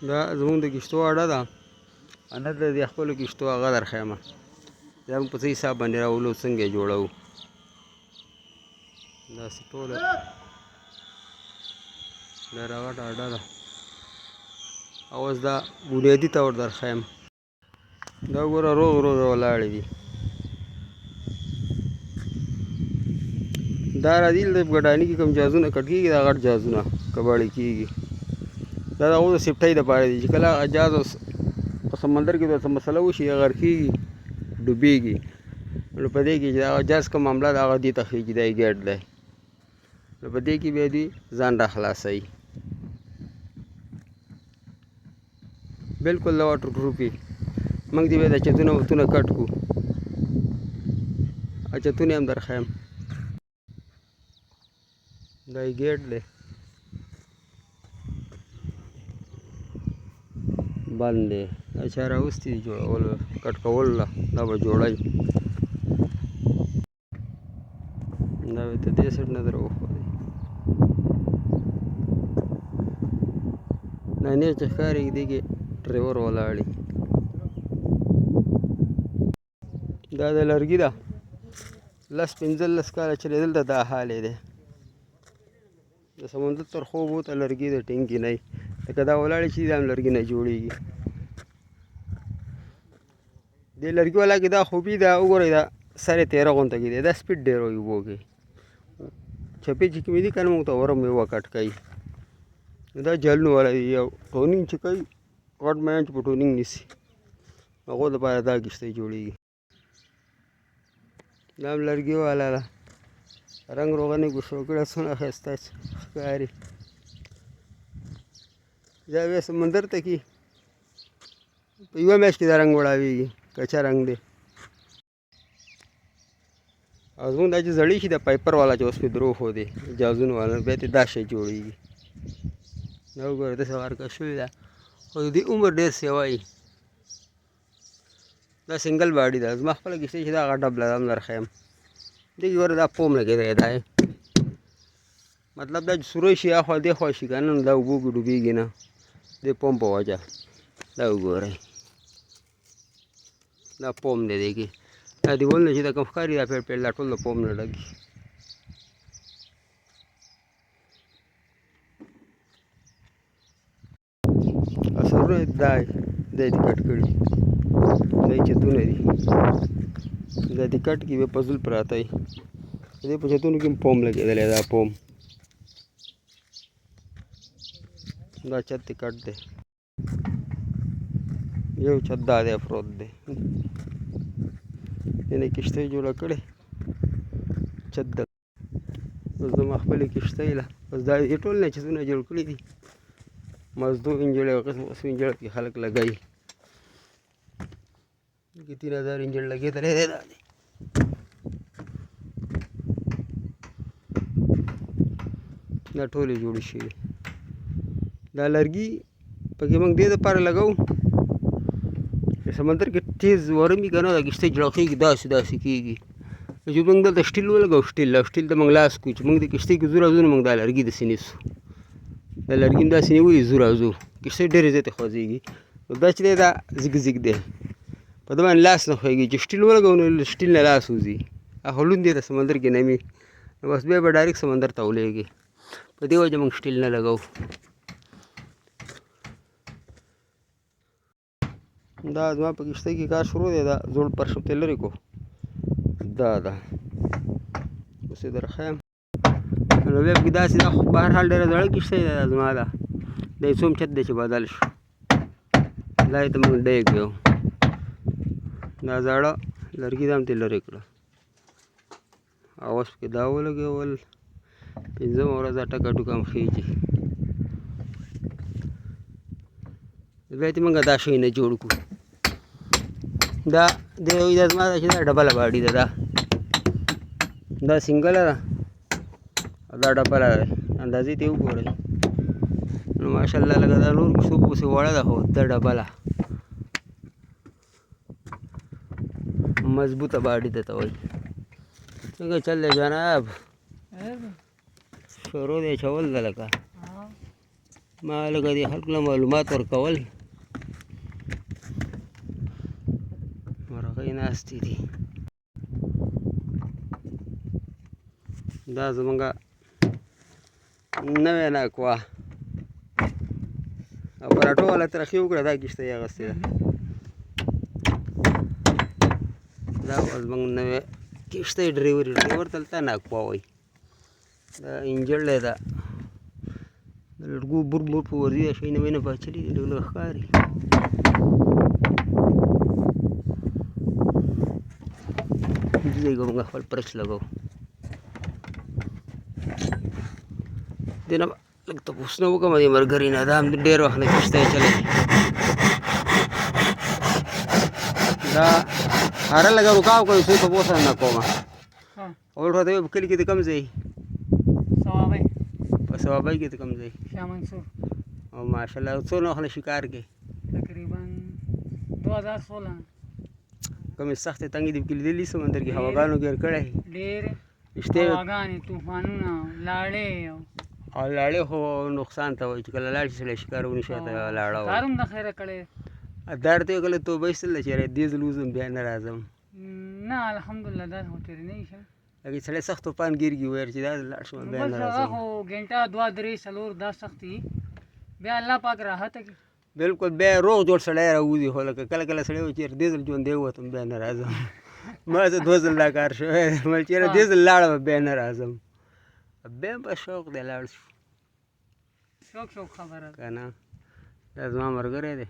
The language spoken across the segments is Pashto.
دا زمونږ د کښتو اډه ده، انا د دې خپلو کښتو هغه درښیمه، دا موږ په څه حساب باندې راولو، څنګه یې جوړوو. داسې ټوله دا راغټه اډه ده. اوس دا بنیادي طور درښیم. دا ګوره روغ روغ ولاړې دي. دا راځي د ګډاني کې کوم جازونه کټ کېږي، دا غټ جازونه کباړې کېږي. دا د هغو د سیفټۍ دپاره دي چې کله جاز په سمندر کې ورته مسله وشي، غرق کېږي، ډوبېږي، نو په دې کې چې هغه جاز کوم معامله ده هغه دې ته ښيي چې دا یې ګیټ دی، نو په دې کې بیا دوی ځان را خلاصوي. بلکل د واټر پروفي. موږ دې بیا د چتونه وتونه کټ کړو، چتونه هم درښیم. دا یې ګیټ دی، بند دی. دا چا راوستي دي جوړولو کټ کولو له، دا به جوړوي. دا به ته دې سایډ نه در وښودی. دا نیغ چې ښکاري دې کې ډریور ولاړ. دا د لرګي ده، 10-15 کاله چې دلته دا حال یې دی. د سمندر تر خوب وته لرګي د ټینګي نه وي، لکه دا ولاړې چې دا هم لرګي نه جوړېږي. دې لرګي والا کې دا خوبي ده، وګورئ دا سر یې تیره غونته کې دی، دا سپیډ ډېر وي اوبو کې. چپې چې کومې دي که نه موږ ته ورم یې وکټ کوي. دا جلونه والا دي، یو ټونینګ چې کوي غټ میان چې په ټونینګ نیسي، هغو دپاره دا کښتۍ جوړېږي. دا هم لرګي والا ده، رنګ روغنې ګوښو کړه، څومره ښایسته ښکاري. دا بیا سمندر ته کې په یوه میاشت کې دا رنګ وړاوېږي، کچه رنګ دی. او زمونږ دا چې زړې شي، دا پایپر والا چې اوس پې درو ښودې جازونه والا، بیا ترې دا شی جوړېږي. دا وګوره داسې غرقه شوې ده، خو د دې عمر ډېر سیوا. دا سنګل باډي ده. زما خپله کښتۍ چې دا هغه ډبله ده، هم درښیم. دې کې ګوره دا پوم لګېدی دی، مطلب دا چې سوری شي اخوا دېخوا شي که نه، نو دا اوبو کې ډوبېږي نه، دې پوم په وجه. دا وګورئ دا پوم دی دې کې، دا دیوالونه چې دا کوم ښکاري دا پیړ پیړ دا ټول د پوم نه ډک دي. سرونه دا دی کټ کړي، دا چتونه دي، دا دې کټ کې بیا پزل پراته وي. دې په چتونو کې هم پوم لګېدلی، دا پوم. دا چت دې کټ دی، یو چت دا دی پروت دی. دې کښتۍ جوړه کړې، چت ده. اوس زما خپلې کښتۍ له بس دا دې ټول نه چتونه جوړ کړي دي. مزدور انجن یو قسم قسم انجن کې خلک لګوي، کې 3000 انجن لګېدلی دی. دا دی دا ټولې جوړې شوي. دا لرګي پکې موږ دې دپاره لګوو چې سمندر کې تیز ورم وي که نه، دا کښتۍ جړقېږي، داسې داسې کېږي. چې موږ دلته سټیل ولګوو، سټیل ته موږ لاس کوو چې موږ د کښتۍ کې ځو راځو، نو موږ دا لرګي داسې نیسو. دا لرګي هم داسې نیولي ځو راځو، کښتۍ ډېرې زیاتې خوځېږي. نو دا چې دی دا زیګ زیګ دی، په ده باندې لاس نه ښویېږي. چې سټیل ولګوو نو سټیل نه لاس وځي، هغه لوند دی د سمندر کې نمي، نو بس بیا به ډایرکټ سمندر ته ولېږي. په دې وجه موږ سټیل نه لګوو. دا زما په کښتۍ کې کار شروع دی، دا زوړ فرش ورته لرې کړو، دا ده اوس یې درښیم. نو بیا پکې داسې دا خو بهرحال ډېره زړه کښتۍ ده، دا زما ده. دا یې څوم چت دی چې بدل شو، دا یې ته موږ ډیګ ویو. دا زاړه لرګي دا هم ترې لرې کړه، او اوس پکې دا ولګول. 5مه ورځ دا ټکه ټوکه هم خېږي. بیا ته موږ دا شی نه جوړ کړو. دا دا زما ده چې دا ډبله باډي ده، دا سنګله ده، دا ډبله ده. اندازې ته وګورئ، نو ماشاءالله لکه دا نور کښتو پسې وړه ده، خو دا ډبله مضبوطه باډي ته وایي. څنګه چل دی جناب؟ شروع دی اچول ده لکه ما لږه دې خلکو له معلومات ورکول. مرغۍ ناستې دي. دا زمونږ نوې ناکوه او پراټو والا ترخي وکړه، دا کښته یې اغوستې ده. دا زمونږ نوې کښته ډریور دلته ناکوه وایي. دا انجن دی، دا د لرګو بور په ورځي دا شی نوی نه پاچلي دي، لږ لږ ښکاري. دې ځای کې موږ خپل پرچ لګوو. دې نه لږ تپوسونه وکړم دې ملګري نه، دا هم ډېر وخت نه کښته یې چلوي. دا هره لږه رکاو کوي، څه تپوس هم نه کومه. اول راته وایي په کلي کې د کوم ځای؟ په ثوابۍ کې د کوم ځای؟ شاه منصور. او ماشاءالله څونه وخت نه شکار کې؟ تقریبا 2016. کومې سختې تنګې دې پکې لیدلي سمندر کې هواګانو ګیر کړی؟ ډېرې رښتیا هواګانې، طوفانونه، لاړې. او لاړې خو نقصان ته وایي چې کله لاړ شي سړی ښکار ونشي ته لاړه وایي. کار هم د خیره کړی. دا ورته یې کله توبه ایستله چې یاره دې ځل وځم بیا نه راځم. نه الحمدلله دا خو تېرې نه شي. هغې سړی سخت طوفان ګیر کې ویل چې دا لاړ شم بیا نه هغه راځم. خو ګنټه 2 3 4 دا سخت وي، بیا الله پاک راحته کړي. بالکل بیا روغ جوړ سړی راوځي، خو لکه کله کله سړی وایي چې یاره دې ځل ژوندی ووتم بیا نه راځم. ما زه 2 ځل دا کار شوی دی، ویل چې یاره دې ځل لاړم بیا نه راځم. بیا هم په شوق دی لاړ شو. شوق خبره ده که نه. دا زما ملګری دی.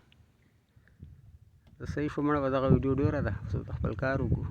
صحیح شو مړه به دغه ویډیو ډېره ده، اوس خپل کار وکړو.